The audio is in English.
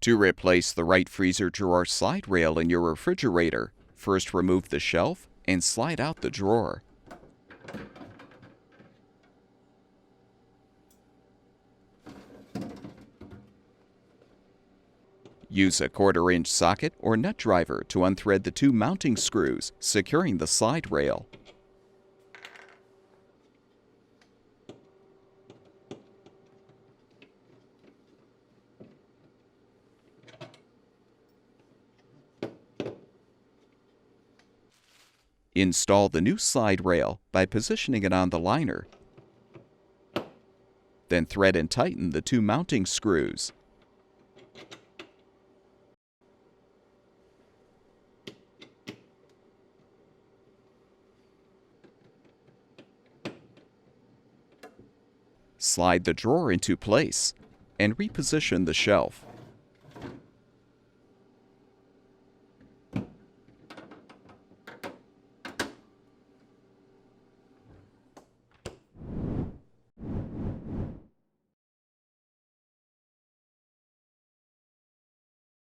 To replace the right freezer drawer slide rail in your refrigerator, first remove the shelf and slide out the drawer. Use a 1/4-inch socket or nut driver to unthread the 2 mounting screws securing the slide rail. Install the new slide rail by positioning it on the liner. Then thread and tighten the 2 mounting screws. Slide the drawer into place and reposition the shelf.